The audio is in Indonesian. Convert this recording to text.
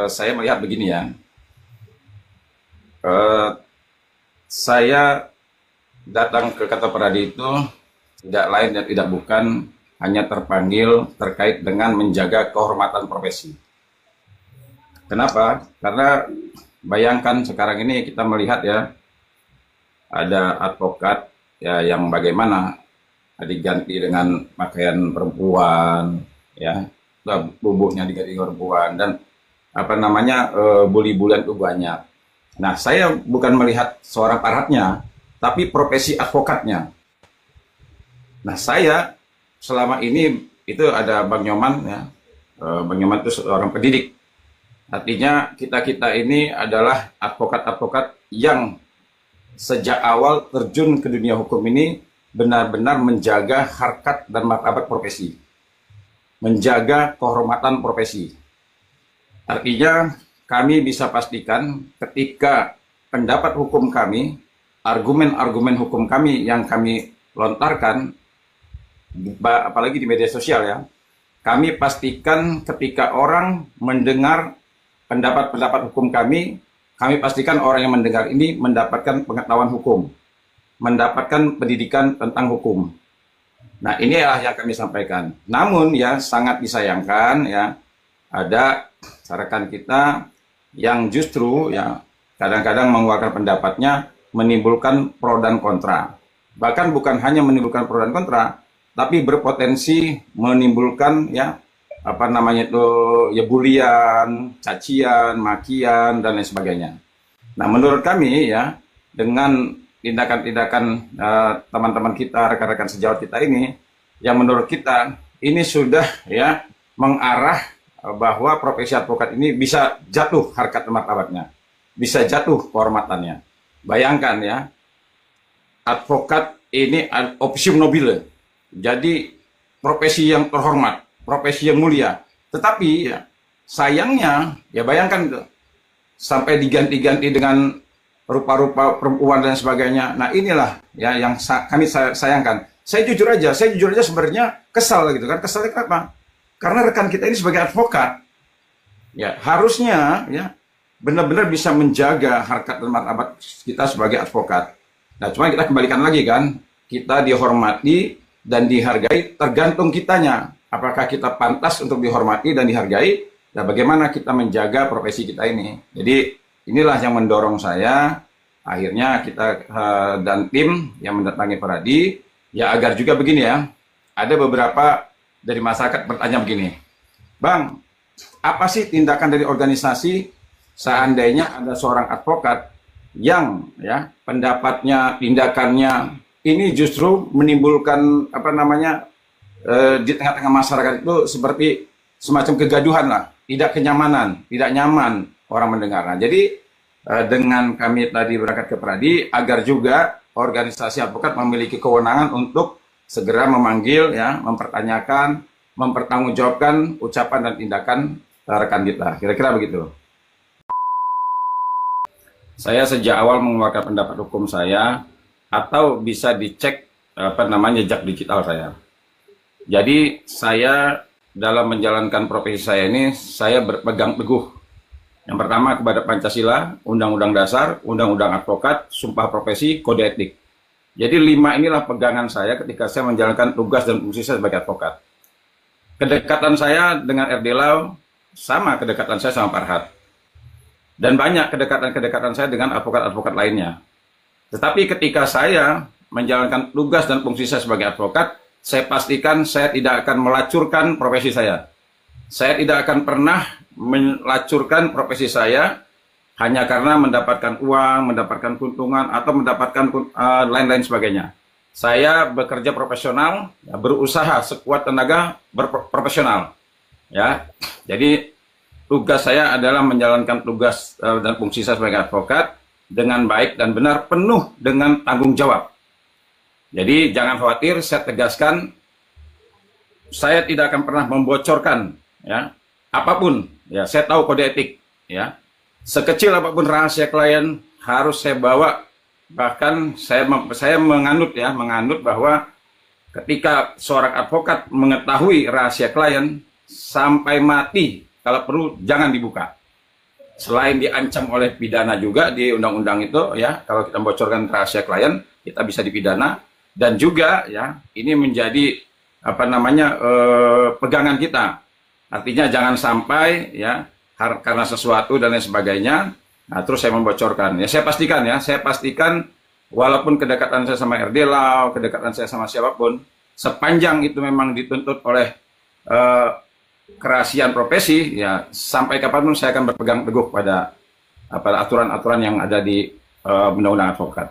Saya melihat begini ya. Eh, saya datang ke Kata Pradi itu tidak lain dan tidak bukan hanya terpanggil terkait dengan menjaga kehormatan profesi. Kenapa? Karena bayangkan sekarang ini kita melihat ya, ada advokat ya yang bagaimana diganti dengan pakaian perempuan, ya, bubuknya diganti perempuan dan apa namanya bully-bulian itu banyak. Nah, saya bukan melihat seorang parhatnya, tapi profesi advokatnya. Nah, saya selama ini itu ada Bang Nyoman ya, Bang Nyoman itu seorang pendidik. Artinya kita-kita ini adalah advokat-advokat yang sejak awal terjun ke dunia hukum ini benar-benar menjaga harkat dan martabat profesi, menjaga kehormatan profesi. Artinya kami bisa pastikan ketika pendapat hukum kami, argumen-argumen hukum kami yang kami lontarkan, apalagi di media sosial ya, kami pastikan ketika orang mendengar pendapat-pendapat hukum kami pastikan orang yang mendengar ini mendapatkan pengetahuan hukum, mendapatkan pendidikan tentang hukum. Nah, inilah yang kami sampaikan. Namun ya sangat disayangkan ya, ada rekan kita yang justru ya kadang-kadang mengeluarkan pendapatnya menimbulkan pro dan kontra. Bahkan bukan hanya menimbulkan pro dan kontra, tapi berpotensi menimbulkan ya apa namanya itu ya bulian, cacian, makian dan lain sebagainya. Nah, menurut kami ya dengan tindakan-tindakan teman-teman kita, rekan-rekan sejawat kita ini, yang menurut kita ini sudah ya mengarah bahwa profesi advokat ini bisa jatuh harkat dan martabatnya, bisa jatuh kehormatannya. Bayangkan ya, advokat ini opsium nobile, jadi profesi yang terhormat, profesi yang mulia. Tetapi ya, sayangnya, ya bayangkan itu, sampai diganti-ganti dengan rupa-rupa perempuan dan sebagainya. Nah, inilah ya yang kami sayangkan. Saya jujur aja sebenarnya kesal gitu kan. Kesalnya kenapa? Karena rekan kita ini sebagai advokat, ya harusnya ya benar-benar bisa menjaga harkat dan martabat kita sebagai advokat. Nah, cuma kita kembalikan lagi kan, kita dihormati dan dihargai tergantung kitanya. Apakah kita pantas untuk dihormati dan dihargai, dan bagaimana kita menjaga profesi kita ini. Jadi inilah yang mendorong saya, akhirnya kita dan tim yang mendatangi Pradi, ya agar juga begini ya, ada beberapa dari masyarakat bertanya begini, Bang, apa sih tindakan dari organisasi seandainya ada seorang advokat yang ya pendapatnya, tindakannya ini justru menimbulkan apa namanya di tengah-tengah masyarakat itu seperti semacam kegaduhan lah, tidak kenyamanan, tidak nyaman orang mendengar. Nah, jadi dengan kami tadi berangkat ke Pradi agar juga organisasi advokat memiliki kewenangan untuk segera memanggil ya, mempertanyakan, mempertanggungjawabkan ucapan dan tindakan rekan kita. Kira-kira begitu. Saya sejak awal mengeluarkan pendapat hukum saya atau bisa dicek apa namanya jejak digital saya. Jadi saya dalam menjalankan profesi saya ini saya berpegang teguh. Yang pertama kepada Pancasila, Undang-Undang Dasar, Undang-Undang Advokat, Sumpah Profesi, Kode Etik. Jadi 5 inilah pegangan saya ketika saya menjalankan tugas dan fungsi saya sebagai advokat. Kedekatan saya dengan RD Law sama kedekatan saya sama Parhat. Dan banyak kedekatan-kedekatan saya dengan advokat-advokat lainnya. Tetapi ketika saya menjalankan tugas dan fungsi saya sebagai advokat, saya pastikan saya tidak akan melacurkan profesi saya. Saya tidak akan pernah melacurkan profesi saya hanya karena mendapatkan uang, mendapatkan keuntungan, atau mendapatkan lain-lain sebagainya. Saya bekerja profesional, ya, berusaha sekuat tenaga berprofesional. Ya, jadi tugas saya adalah menjalankan tugas dan fungsi saya sebagai advokat dengan baik dan benar, penuh dengan tanggung jawab. Jadi jangan khawatir, saya tegaskan, saya tidak akan pernah membocorkan ya apapun. Ya, saya tahu kode etik. Ya, sekecil apapun rahasia klien harus saya bawa. Bahkan saya menganut bahwa ketika seorang advokat mengetahui rahasia klien sampai mati, kalau perlu jangan dibuka. selain diancam oleh pidana juga di undang-undang itu ya, kalau kita membocorkan rahasia klien kita bisa dipidana, dan juga ya ini menjadi apa namanya pegangan kita. Artinya jangan sampai ya karena sesuatu dan lain sebagainya, nah terus saya membocorkan. Ya saya pastikan walaupun kedekatan saya sama RD Lau, kedekatan saya sama siapapun, sepanjang itu memang dituntut oleh kerahasiaan profesi, ya sampai kapanpun saya akan berpegang teguh pada aturan-aturan yang ada di Undang-Undang Advokat.